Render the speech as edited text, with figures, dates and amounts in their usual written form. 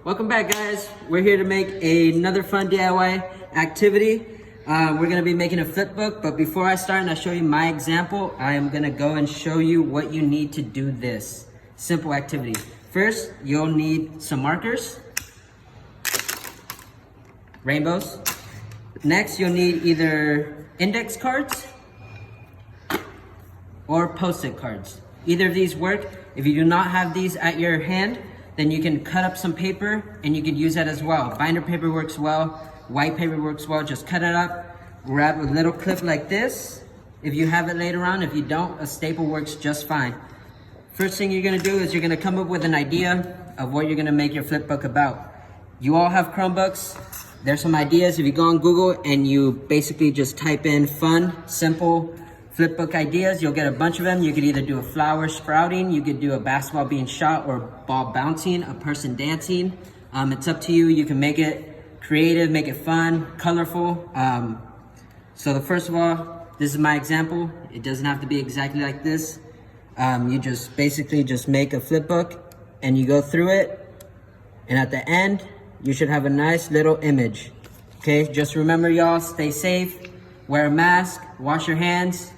Welcome back, guys. We're here to make another fun DIY activity. We're gonna be making a flip book, but before I start and I show you my example, I am gonna go and show you what you need to do this simple activity. First, you'll need some markers, rainbows. Next, you'll need either index cards or Post-it cards. Either of these work. If you do not have these at your hand, then you can cut up some paper and you can use that as well. Binder paper works well, white paper works well. Just cut it up, grab a little clip like this. If you have it laid around, if you don't, a staple works just fine. First thing you're gonna do is you're gonna come up with an idea of what you're gonna make your flip book about. You all have Chromebooks. There's some ideas. If you go on Google and you basically just type in fun, simple, flip book ideas, you'll get a bunch of them. You could either do a flower sprouting, you could do a basketball being shot or ball bouncing, a person dancing. It's up to you. You can make it creative, make it fun, colorful. So first of all, this is my example. It doesn't have to be exactly like this. You just basically just make a flip book and you go through it. And at the end, you should have a nice little image. Okay, just remember y'all, stay safe, wear a mask, wash your hands,